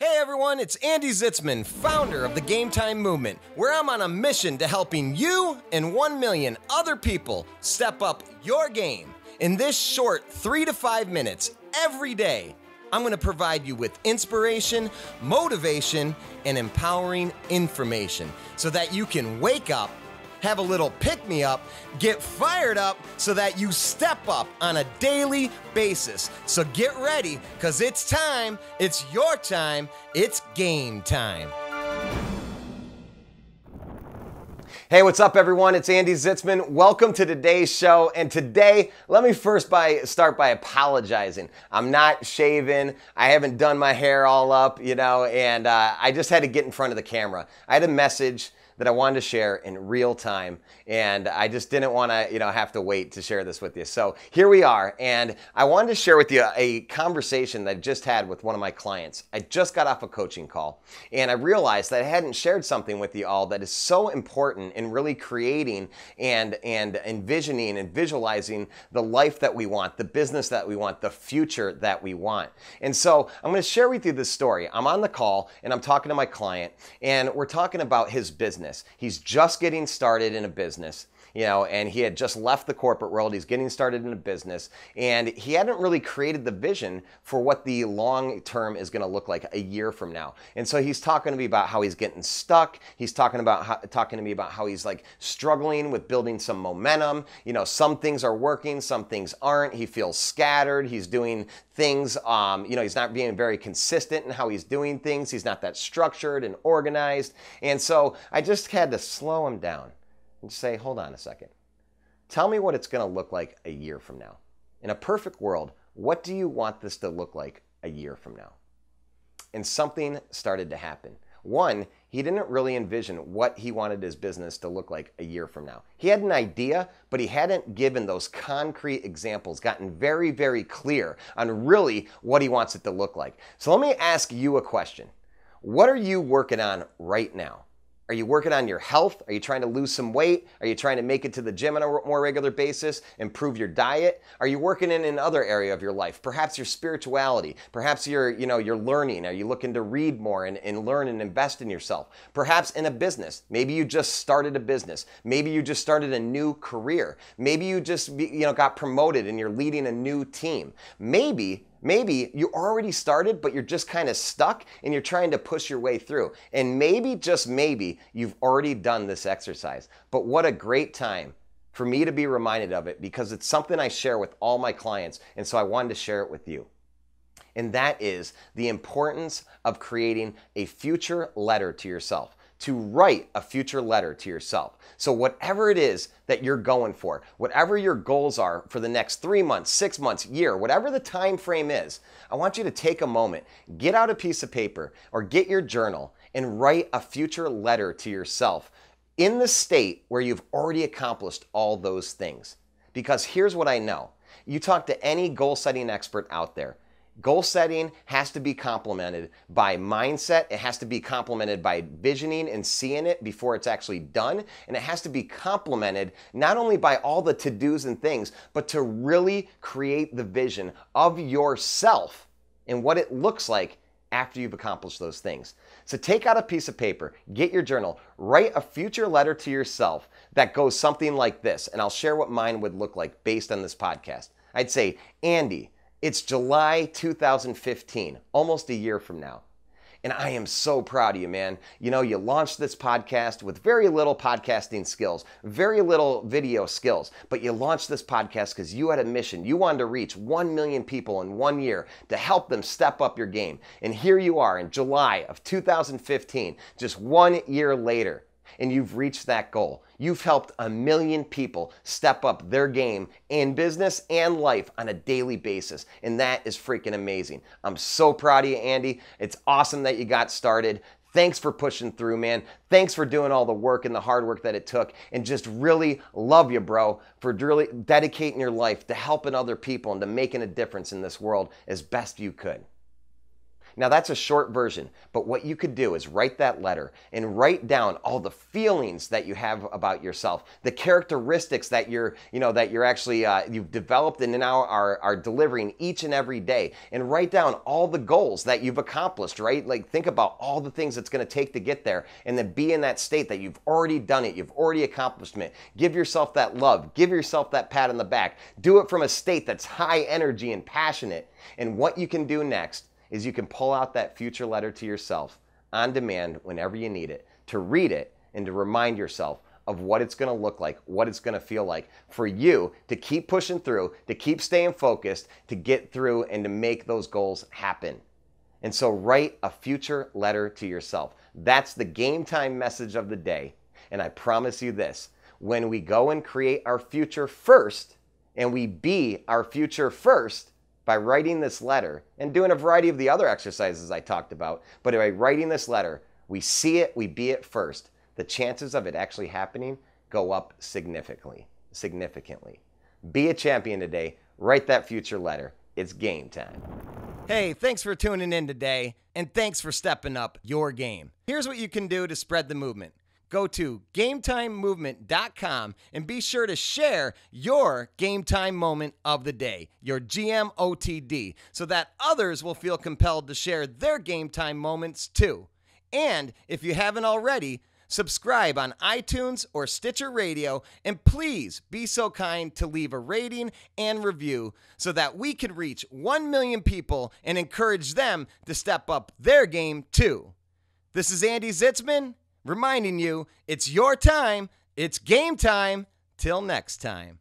Hey everyone, it's Andy Zitzmann, founder of the GAMETIME Movement, where I'm on a mission to helping you and 1 million other people step up your game. In this short 3 to 5 minutes every day, I'm going to provide you with inspiration, motivation, and empowering information so that you can wake up, have a little pick-me-up, get fired up so that you step up on a daily basis. So get ready, because it's time, it's your time, it's game time. Hey, what's up everyone? It's Andy Zitzmann. Welcome to today's show. And today, let me first start by apologizing. I'm not shaven. I haven't done my hair all up, and I just had to get in front of the camera. I had a message that I wanted to share in real time, and I just didn't want to, have to wait to share this with you. So here we are, and I wanted to share with you a conversation that I just had with one of my clients. I just got off a coaching call, and I realized that I hadn't shared something with you all that is so important in really creating and envisioning and visualizing the life that we want, the business that we want, the future that we want. And so I'm going to share with you this story. I'm on the call, and I'm talking to my client, and we're talking about his business. He's just getting started in a business, and he had just left the corporate world. He's getting started in a business, and he hadn't really created the vision for what the long term is going to look like a year from now. And so he's talking to me about how he's getting stuck. He's talking to me about how he's like struggling with building some momentum. Some things are working, some things aren't. He feels scattered. He's doing things, he's not being very consistent in how he's doing things. He's not that structured and organized. And so I just had to slow him down and say, hold on a second. Tell me what it's going to look like a year from now. In a perfect world, what do you want this to look like a year from now? And something started to happen. One, he didn't really envision what he wanted his business to look like a year from now. He had an idea, but he hadn't given those concrete examples, gotten very, very clear on really what he wants it to look like. So let me ask you a question. What are you working on right now? Are you working on your health? Are you trying to lose some weight? Are you trying to make it to the gym on a more regular basis, improve your diet? Are you working in another area of your life? Perhaps your spirituality. Perhaps you're learning. Are you looking to read more and learn and invest in yourself? Perhaps in a business. Maybe you just started a business. Maybe you just started a new career. Maybe you just got promoted and you're leading a new team. Maybe you already started, but you're just kind of stuck and you're trying to push your way through. And maybe, just maybe, you've already done this exercise. But what a great time for me to be reminded of it, because it's something I share with all my clients. And so I wanted to share it with you. And that is the importance of creating a future letter to yourself. To write a future letter to yourself. So whatever it is that you're going for, whatever your goals are for the next 3 months, 6 months, year, whatever the time frame is, I want you to take a moment, get out a piece of paper or get your journal and write a future letter to yourself in the state where you've already accomplished all those things. Because here's what I know. You talk to any goal-setting expert out there. Goal setting has to be complemented by mindset. It has to be complemented by visioning and seeing it before it's actually done. And it has to be complemented not only by all the to-dos and things, but to really create the vision of yourself and what it looks like after you've accomplished those things. So take out a piece of paper, get your journal, write a future letter to yourself that goes something like this. And I'll share what mine would look like based on this podcast. I'd say, Andy, it's July 2015, almost a year from now. And I am so proud of you, man. You launched this podcast with very little podcasting skills, very little video skills, but you launched this podcast because you had a mission. You wanted to reach 1 million people in 1 year to help them step up your game. And here you are in July of 2015, just 1 year later. And you've reached that goal. You've helped 1 million people step up their game in business and life on a daily basis. And that is freaking amazing. I'm so proud of you, Andy. It's awesome that you got started. Thanks for pushing through, man. Thanks for doing all the work and the hard work that it took. And just really love you, bro, for really dedicating your life to helping other people and to making a difference in this world as best you could. Now that's a short version, but what you could do is write that letter and write down all the feelings that you have about yourself, the characteristics that you're actually you've developed and now are delivering each and every day, and write down all the goals that you've accomplished, right? Like think about all the things it's going to take to get there, and then be in that state that you've already done it, you've already accomplished it. Give yourself that love, give yourself that pat on the back. Do it from a state that's high energy and passionate. And what you can do next is you can pull out that future letter to yourself on demand whenever you need it, to read it and to remind yourself of what it's going to look like, what it's going to feel like for you to keep pushing through, to keep staying focused, to get through and to make those goals happen. And so write a future letter to yourself. That's the game time message of the day. And I promise you this, when we go and create our future first, and we be our future first, by writing this letter and doing a variety of the other exercises I talked about, but by writing this letter, we see it, we be it first, the chances of it actually happening go up significantly. Be a champion today. Write that future letter. It's game time. Hey, thanks for tuning in today, and thanks for stepping up your game. Here's what you can do to spread the movement. Go to GAMETIMEMovement.com and be sure to share your game time moment of the day, your GMOTD, so that others will feel compelled to share their game time moments too. And if you haven't already, subscribe on iTunes or Stitcher Radio, and please be so kind to leave a rating and review so that we can reach 1 million people and encourage them to step up their game too. This is Andy Zitzmann, reminding you, it's your time, it's game time. Till next time.